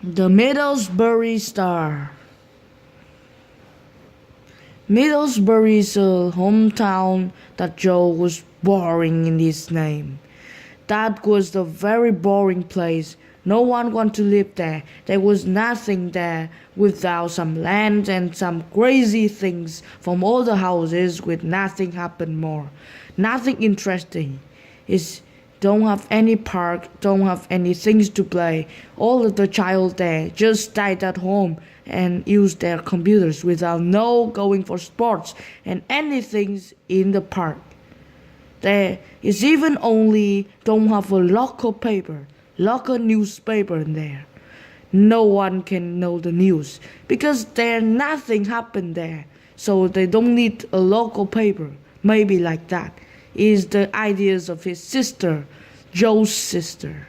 The Middlesbury Star. Middlesbury is a hometown that Joe was boring in his name. That was a very boring place. No one wanted to live there. There was nothing there without some land and some crazy things from all the houses with nothing happen more. Nothing interesting. It's don't have any park, don't have any things to play. All of the child there just stayed at home and use their computers without no going for sports and anything in the park. There is even only don't have a local newspaper in there. No one can know the news because there nothing happened there. So they don't need a local paper. Maybe like that is the ideas of his sister, Joe's sister.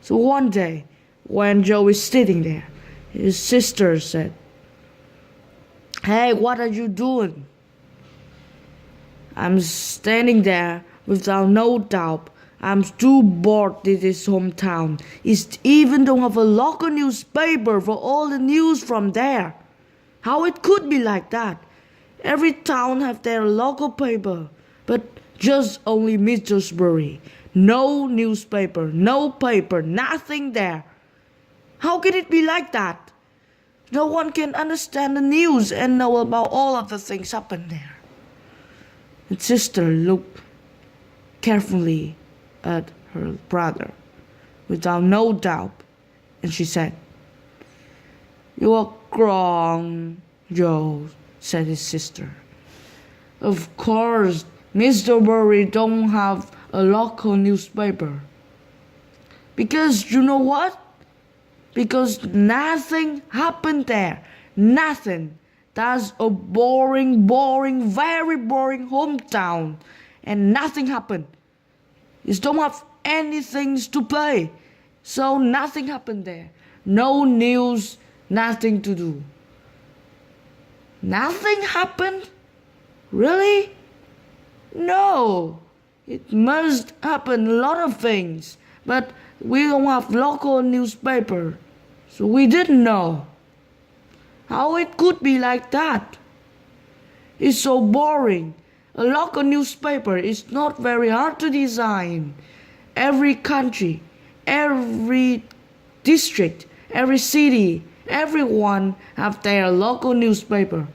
So one day, when Joe is sitting there, his sister said, "Hey, what are you doing?" "I'm standing there without no doubt. I'm too bored in this hometown. It even don't have a local newspaper for all the news from there. How it could be like that? Every town have their local paper, but just only Middlesbury. No newspaper, no paper, nothing there. How can it be like that? No one can understand the news and know about all of the things happen there." His sister looked carefully at her brother without no doubt, and she said, "You are wrong, Joe," said his sister. "Of course, Mr. Burry don't have a local newspaper. Because you know what? Because nothing happened there. Nothing. That's a boring, very boring hometown. And nothing happened. You don't have anything to play. So nothing happened there. No news, nothing to do." "Nothing happened? Really?" "No. It must happen a lot of things. But we don't have local newspaper. So we didn't know. How it could be like that? It's so boring. A local newspaper is not very hard to design. Every country, every district, every city, everyone have their local newspaper.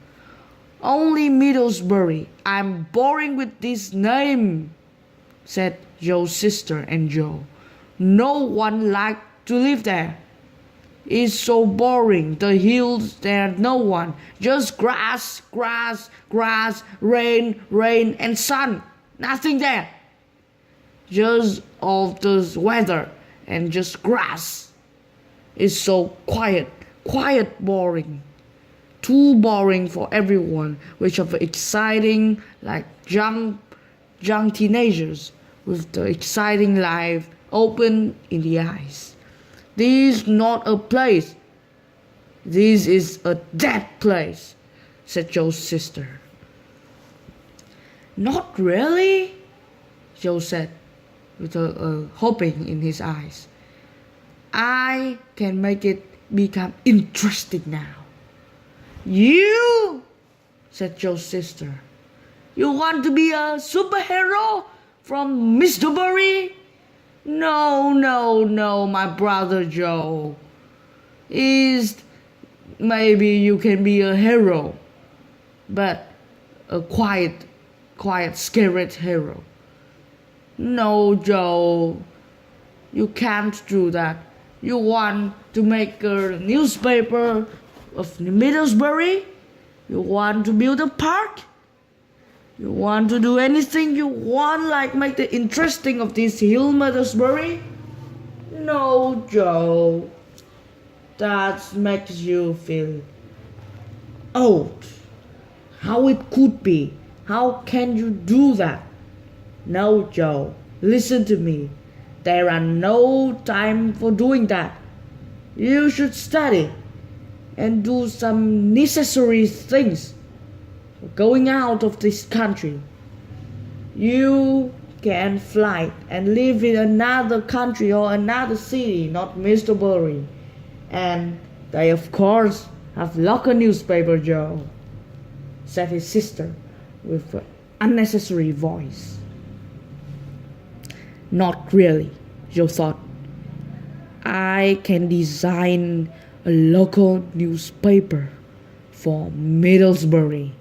Only Middlesbury. I'm boring with this name," said Joe's sister and Joe. "No one liked to live there. It's so boring. The hills, there's no one. Just grass, rain, and sun. Nothing there. Just all this weather and just grass. It's so quiet, boring. Too boring for everyone, which are exciting like young teenagers with the exciting life open in the eyes. This is not a place. This is a dead place," said Joe's sister. "Not really," Joe said, with a hoping in his eyes. "I can make it become interesting now." "You?" said Joe's sister. "You want to be a superhero from Middlesbury?" No, my brother Joe. Is maybe you can be a hero, but a quiet, scared hero. No, Joe, you can't do that. You want to make a newspaper of Middlesbury? You want to build a park? You want to do anything you want, like make the interesting of this hill, Middlesbury? No, Joe. That makes you feel old. How it could be? How can you do that? No, Joe. Listen to me. There are no time for doing that. You should study and do some necessary things. Going out of this country. You can fly and live in another country or another city, not Middlesbury. And they of course have local newspaper, Joe, said his sister with an unnecessary voice. Not really, Joe thought. I can design a local newspaper for Middlesbury.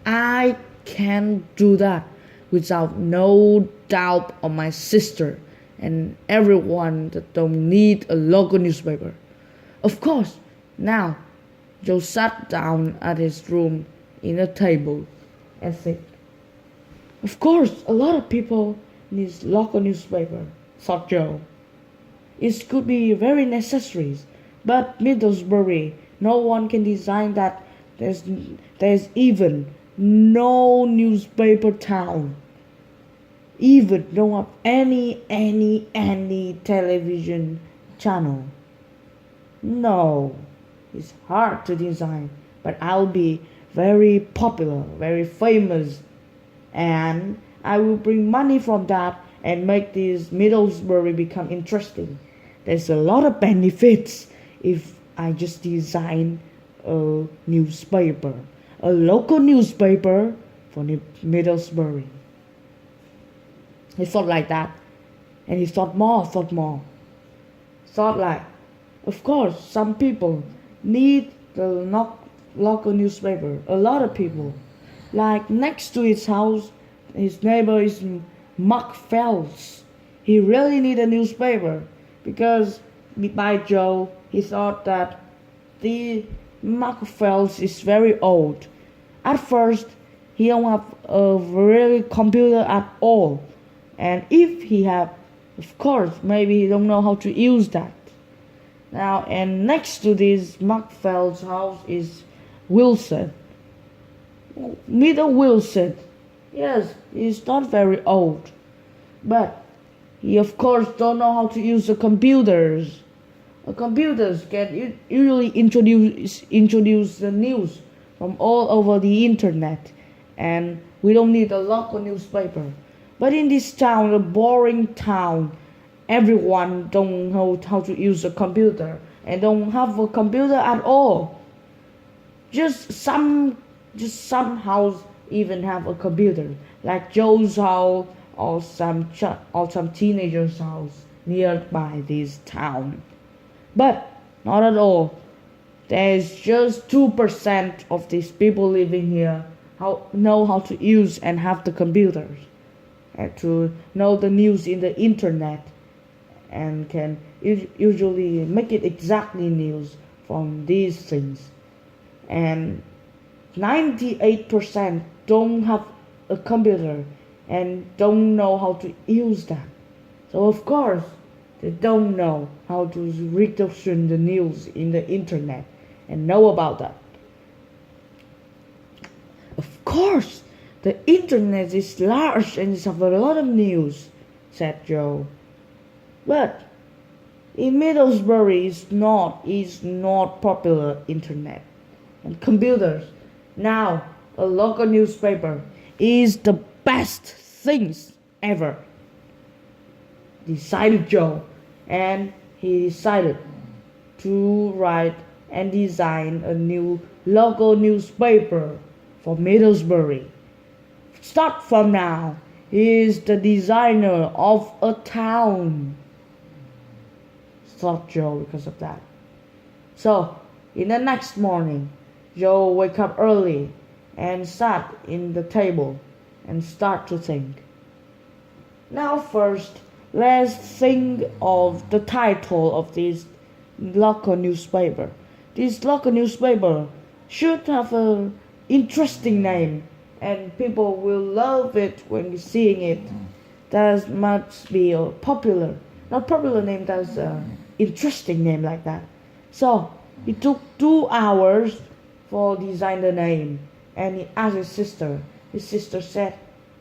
I can do that without no doubt on my sister and everyone that don't need a local newspaper. Of course, now Joe sat down at his room in a table and said, of course, a lot of people need local newspaper, thought Joe. It could be very necessary, but Middlesbury, no one can design that. There's even no newspaper town. Even don't have any television channel. No, it's hard to design, but I'll be very popular, very famous, and I will bring money from that and make this Middlesbury become interesting. There's a lot of benefits if I just design a newspaper, a local newspaper for Middlesbury. He thought like that, and he thought more. Thought like, of course, some people need the local newspaper. A lot of people. Like next to his house, his neighbor is Mark Phelps. He really need a newspaper because by Joe, he thought that the Mark Phelps is very old. At first, he don't have a really computer at all. And if he have, of course, maybe he don't know how to use that. Now, and next to this Mark Phelps house is Wilson. Middle Wilson. Yes, he's not very old. But he of course don't know how to use the computers. Computers can usually introduce the news from all over the internet. And we don't need a local newspaper. But in this town, a boring town, everyone don't know how to use a computer and don't have a computer at all. Just some house even have a computer, like Joe's house or some teenager's house nearby this town. But not at all. There's just 2% of these people living here know how to use and have the computers and to know the news in the internet and can usually make it exactly news from these things. And 98% don't have a computer and don't know how to use that. So of course, they don't know how to read the news in the internet and know about that. Of course, the internet is large and it's have a lot of news, said Joe. But in Middlesbury is not popular internet and computers. Now a local newspaper is the best things ever, decided Joe, and he decided to write and design a new local newspaper for Middlesbury. Start from now, he is the designer of a town, thought Joe because of that. So, in the next morning, Joe wake up early and sat in the table and start to think. Now first, let's think of the title of this local newspaper. This local newspaper should have an interesting name and people will love it when seeing it. That must be a not popular name, that's an interesting name like that. So it took 2 hours for design the name, and he asked his sister. His sister said,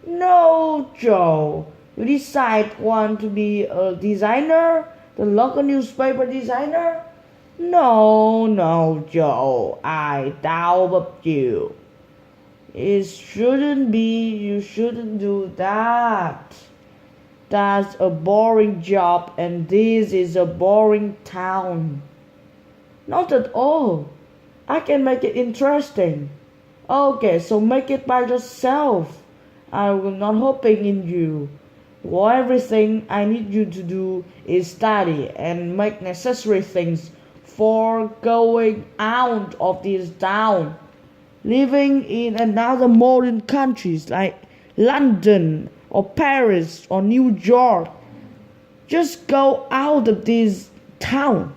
"No, Joe, you decide want to be a designer, the local newspaper designer? No, Joe, I doubt you. You shouldn't do that. That's a boring job and this is a boring town." Not at all. I can make it interesting. Okay, so make it by yourself. I will not hoping in you. Well, everything I need you to do is study and make necessary things for going out of this town. Living in another modern countries like London or Paris or New York. Just go out of this town,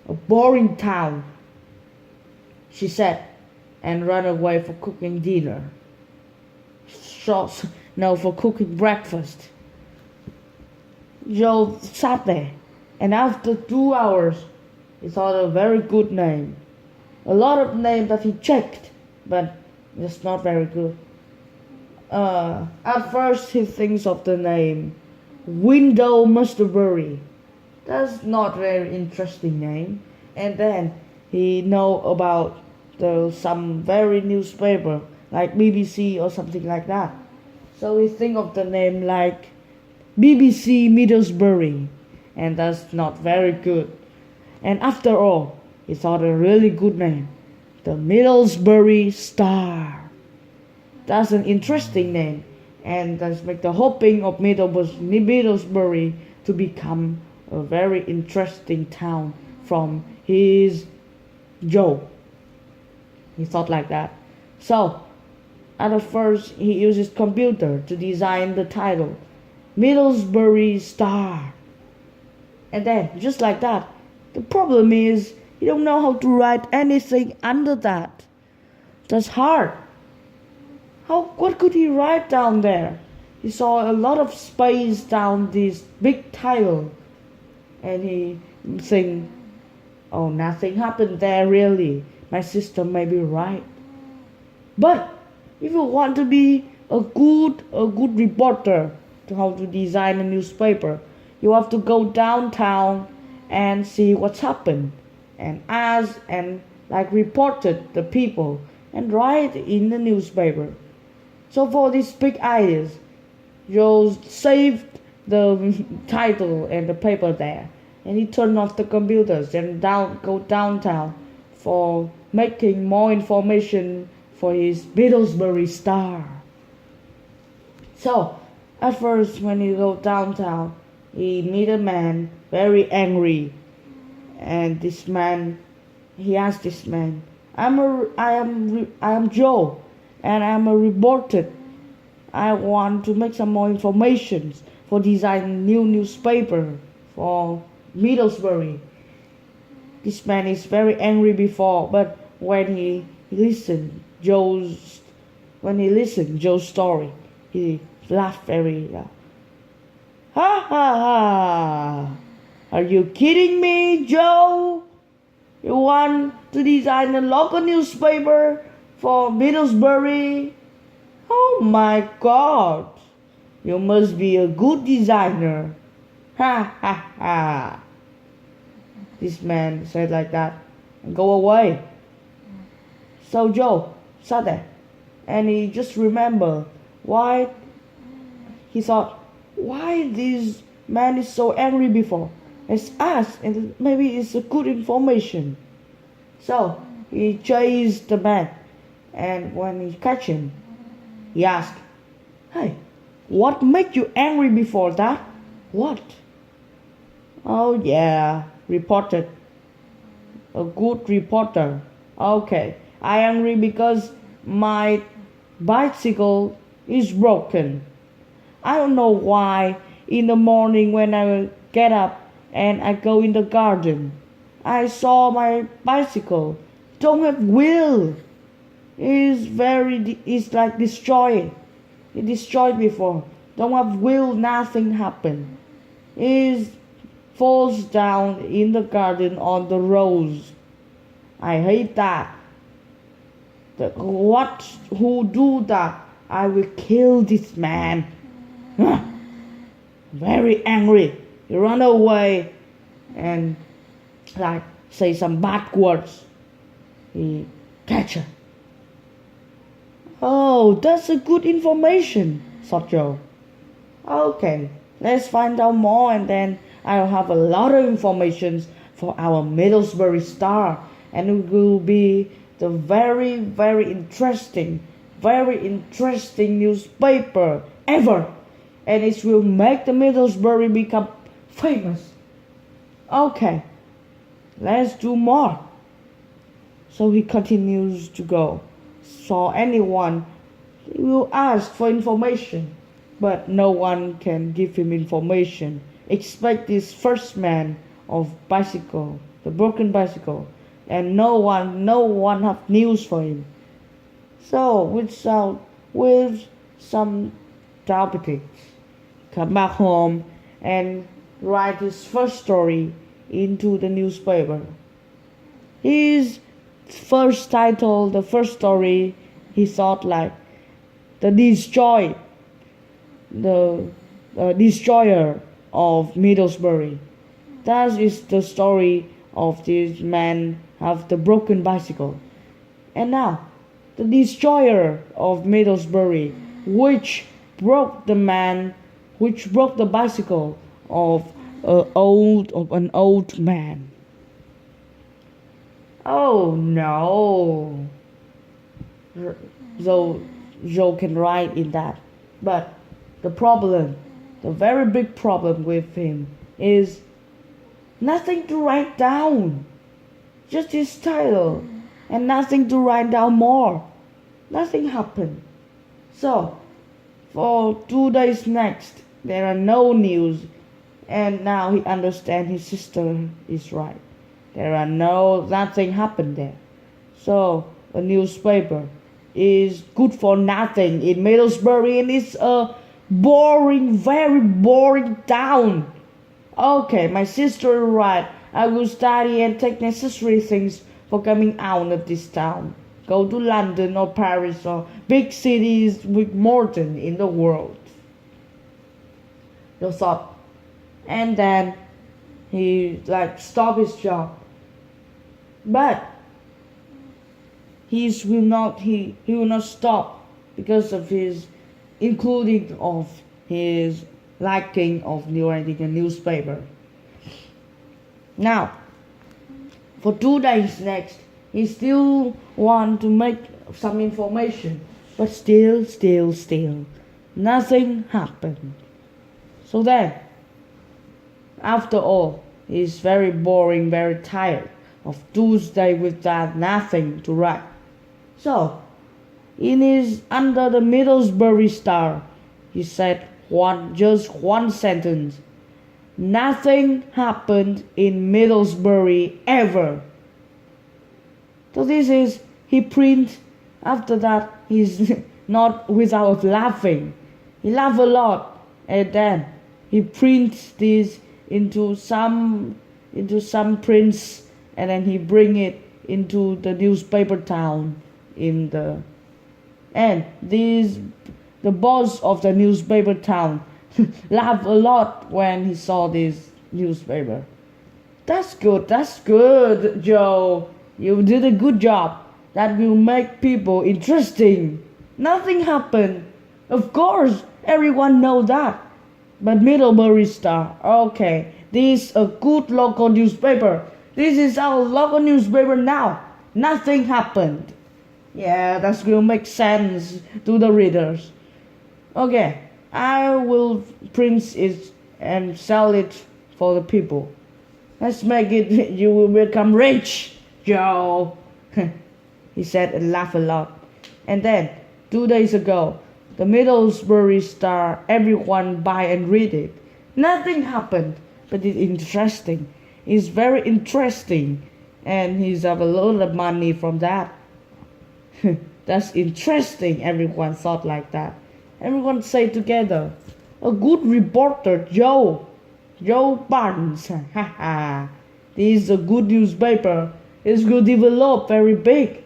a boring town, she said, and ran away for cooking dinner. No, for cooking breakfast. Joe sat there, and after 2 hours, he thought of a very good name. A lot of names that he checked, but it's not very good. At first, he thinks of the name Window Middlesbury. That's not very interesting name. And then he know about some very newspaper like BBC or something like that. So he think of the name like BBC Middlesbury, and that's not very good. And after all, he thought a really good name, the Middlesbury Star. That's an interesting name, and that's make the hoping of Middlesbury to become a very interesting town from his Joe. He thought like that. So, at first, he used his computer to design the title, Middlesbury Star. And then, just like that, the problem is, he don't know how to write anything under that. That's hard. What could he write down there? He saw a lot of space down this big title. And he think, oh, nothing happened there really. My system may be right. But if you want to be a good reporter to how to design a newspaper, you have to go downtown and see what's happened and ask and report it the people and write in the newspaper. So for these big ideas, Joe saved the title and the paper there, and he turned off the computers and go downtown for making more information for his Middlesbury Star. So at first, when he go downtown, he meet a man very angry, and he asked this man, I am Joe, and I'm a reporter. I want to make some more information for design new newspaper for Middlesbury. This man is very angry before, but when he listened Joe's story, he laughed very loud. Ha ha ha! Are you kidding me, Joe? You want to design a local newspaper for Middlesbury? Oh my God! You must be a good designer. Ha ha ha! This man said like that and go away. So Joe sat there and he just remembered why he thought, why this man is so angry before. Let's ask, and maybe it's a good information. So he chased the man, and when he catch him, he asked, hey, what made you angry before that? What? Oh yeah, reported. A good reporter. Okay, I angry because my bicycle is broken. I don't know why in the morning when I get up and I go in the garden, I saw my bicycle don't have wheel. It's like destroyed. It destroyed before. Don't have wheel, nothing happened. It falls down in the garden on the rose. I hate that. Who do that? I will kill this man. Very angry. He run away and say some bad words. He catch her. Oh, that's a good information, thought Joe. Okay, let's find out more, and then I'll have a lot of information for our Middlesbury Star, and it will be the very interesting newspaper ever, and it will make the Middlesbury become famous. Okay, let's do more. So he continues to go. So anyone will ask for information, but no one can give him information except this first man of bicycle, the broken bicycle, and no one have news for him. So with some diabetes, come back home and write his first story into the newspaper. His first title, the first story, he thought like the destroyer of Middlesbury. That is the story of this man have the broken bicycle. And now, the destroyer of Middlesbury, which broke the bicycle of an old man. Oh no. So Joe can write in that. But the very big problem with him is nothing to write down. Just his title and nothing to write down more. Nothing happened. So for 2 days next, there are no news, and now he understands his sister is right. Nothing happened there. So a newspaper is good for nothing in Middlesbury, and it's a very boring town. Okay, my sister is right. I will study and take necessary things for coming out of this town. Go to London or Paris or big cities with modern in the world. The thought. And then he stopped his job. But he will not stop because of his including of his liking of writing a newspaper. Now, for 2 days next, he still want to make some information, but still, nothing happened. So then, after all, he's very boring, very tired of Tuesday without nothing to write. So, under the Middlesbury Star, he said just one sentence. Nothing happened in Middlesbury ever. So he print. After that, he's not without laughing. He laughed a lot, and then he prints this into some prints, and then he bring it into the newspaper town and the boss of the newspaper town laughed a lot when he saw this newspaper. That's good, Joe. You did a good job. That will make people interesting. Nothing happened. Of course, everyone knows that. But Middlesbury Star, okay, this is a good local newspaper. This is our local newspaper now. Nothing happened. Yeah, that will make sense to the readers. Okay, I will print it and sell it for the people. Let's make it, you will become rich, Joe. He said and laughed a lot. And then, 2 days ago, the Middlesbury Star, everyone buy and read it. Nothing happened, but it's interesting. It's very interesting, and he's have a lot of money from that. That's interesting, everyone thought like that. Everyone say together, a good reporter, Joe Barnes. This is a good newspaper. It will develop very big.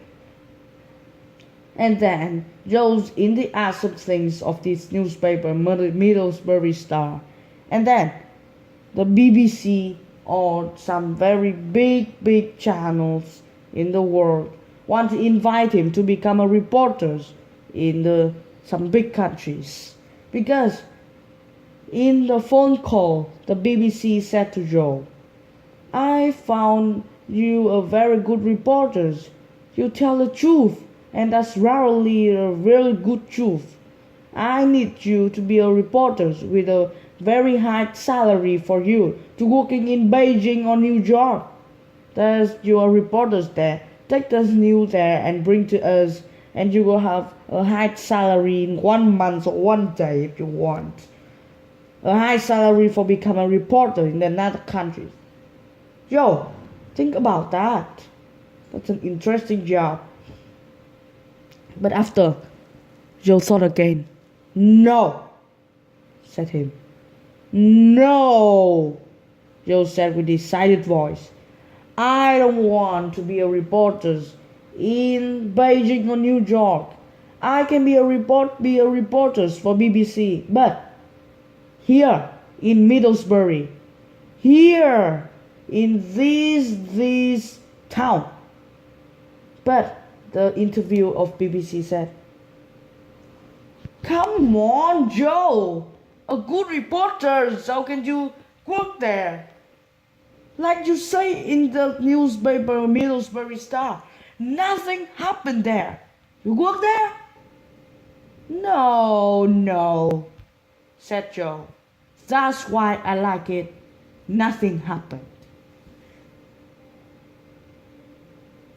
And then Joe's in the ask of things of this newspaper, Middlesbury Star. And then the BBC or some very big channels in the world want to invite him to become a reporter in some big countries. Because in the phone call, the BBC said to Joe, I found you a very good reporter. You tell the truth, and that's rarely a really good truth. I need you to be a reporter with a very high salary for you to working in Beijing or New York. There's your reporters there. Take the news there and bring to us, and you will have a high salary in 1 month or 1 day if you want. A high salary for becoming a reporter in another country. Yo, think about that. That's an interesting job. But after, Joe thought again. No, said him. No, Joe said with decided voice. I don't want to be a reporter in Beijing or New York. I can be a reporter for BBC, but here in Middlesbury, here in this town. But the interview of BBC said, "Come on, Joe, a good reporter, how can you work there? Like you say in the newspaper Middlesbury Star, nothing happened there. You work there?" No, said Joe. That's why I like it. Nothing happened.